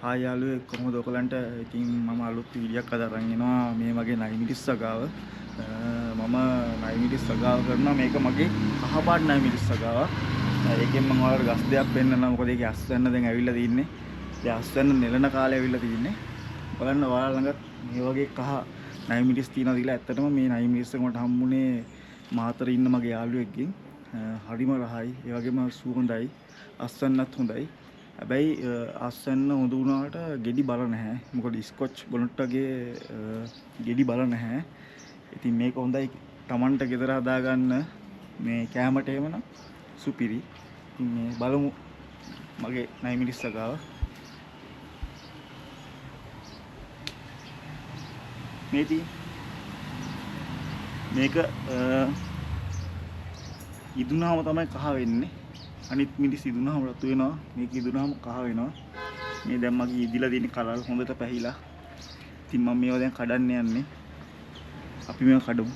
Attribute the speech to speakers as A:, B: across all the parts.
A: Hi යාළුවෝ කොහොමද ඔයගලන්ට? ඉතින් මම අලුත් වීඩියෝ එකක් අද අරන් එනවා මේ මගේ නයිමිටිස් සගාව. මම නයිමිටිස් සගාව කරනවා මේක මගේ කහපාට නයිමිටිස් සගාව. ඒකෙන් මම ඔයාලට ගස් දෙයක් පෙන්නනවා මොකද ඒකේ අස්වැන්න දැන් ඇවිල්ලා තින්නේ. ඒ අස්වැන්න නෙලන කාලේ ඇවිල්ලා තින්නේ. බලන්න ඔයාලා ළඟත් මේ වගේ කහ නයිමිටිස් තියෙනවද කියලා. ඇත්තටම මේ නයිමිටිස් එක මට හම්බුනේ මාතර ඉන්න මගේ යාළුවෙක්ගෙන්. හරිම රහයි. ඒ වගේම සුවඳයි. අස්වැන්නත් හොඳයි. හැබැයි අස්වැන්න හොඳ වුණාට ගෙඩි බල නැහැ. මොකද ස්කොච් බොනට් වගේ ගෙඩි බල නැහැ. ඉතින් මේක හොඳයි Tamanට ගෙදර හදාගන්න මේ කැමරට එහෙමනම් සුපිරි. ඉතින් මේ බලමු මගේ 9 මිනිස් සගාව. මේක ඉදුණාම තමයි කහ වෙන්නේ. අනිත් මිනිස් ඉදුණාම රතු වෙනවා. මේක ඉදුණාම කහ වෙනවා. මේ දැන් මගේ ඉදිලා තියෙන කලල් හොඳට පැහිලා. ඉතින් මම මේවා දැන් කඩන්න යන්නේ. අපි මේවා කඩමු.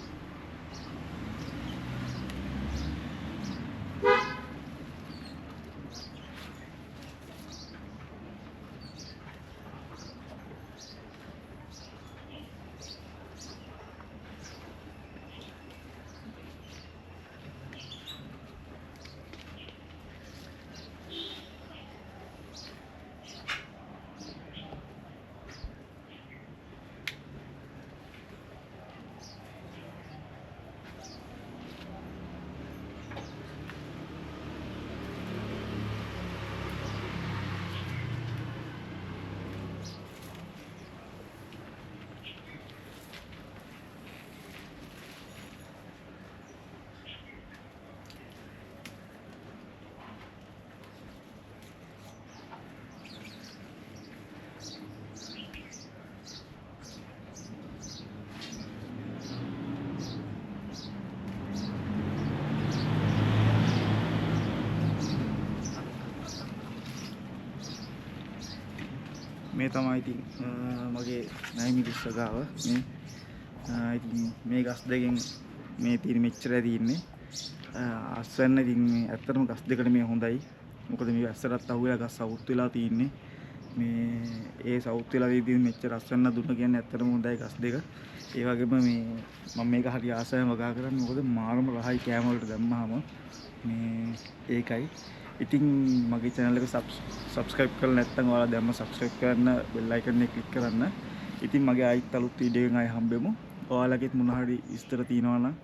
A: මේ තමයි ඉතින් මගේ 9 මිනිස් සගාව. ඉතින් මේ ගස් දෙකෙන් මේ තියෙන මෙච්චර තියෙන්නේ. අස්වැන්න ඉතින් ඇත්තටම ගස් දෙකට මේ හොඳයි. මොකද මේ ඇස්සටත් අහුවෙලා ගස් සවුත් වෙලා තියෙන්නේ. මේ ඒ සවුත් වෙලා තියෙන මෙච්චර අස්වැන්න දුන්න කියන්නේ ඇත්තටම හොඳයි ගස් දෙක. ඒ වගේම මේ මම මේක හරි ආසාවෙන් වගා කරන්නේ මොකද මාරම රහයි කැම වලට දැම්මහම මේ ඒකයි. ඉතින් මගේ channel එක subscribe කරලා නැත්නම් ඔයාලා දැම්ම subscribe කරන්න bell icon එක click කරන්න. ඉතින් මගේ ආයිත් අලුත් වීඩියෝ එකකින් ආයි හම්බෙමු. ඔයාලගෙත් මොන හරි විස්තර තියෙනවා නම්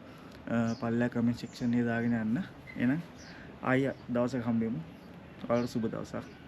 A: පල්ලා comment section එකේ දාගෙන යන්න. එහෙනම් ආයි දවසක හම්බෙමු. ඔයාලට සුබ දවසක්.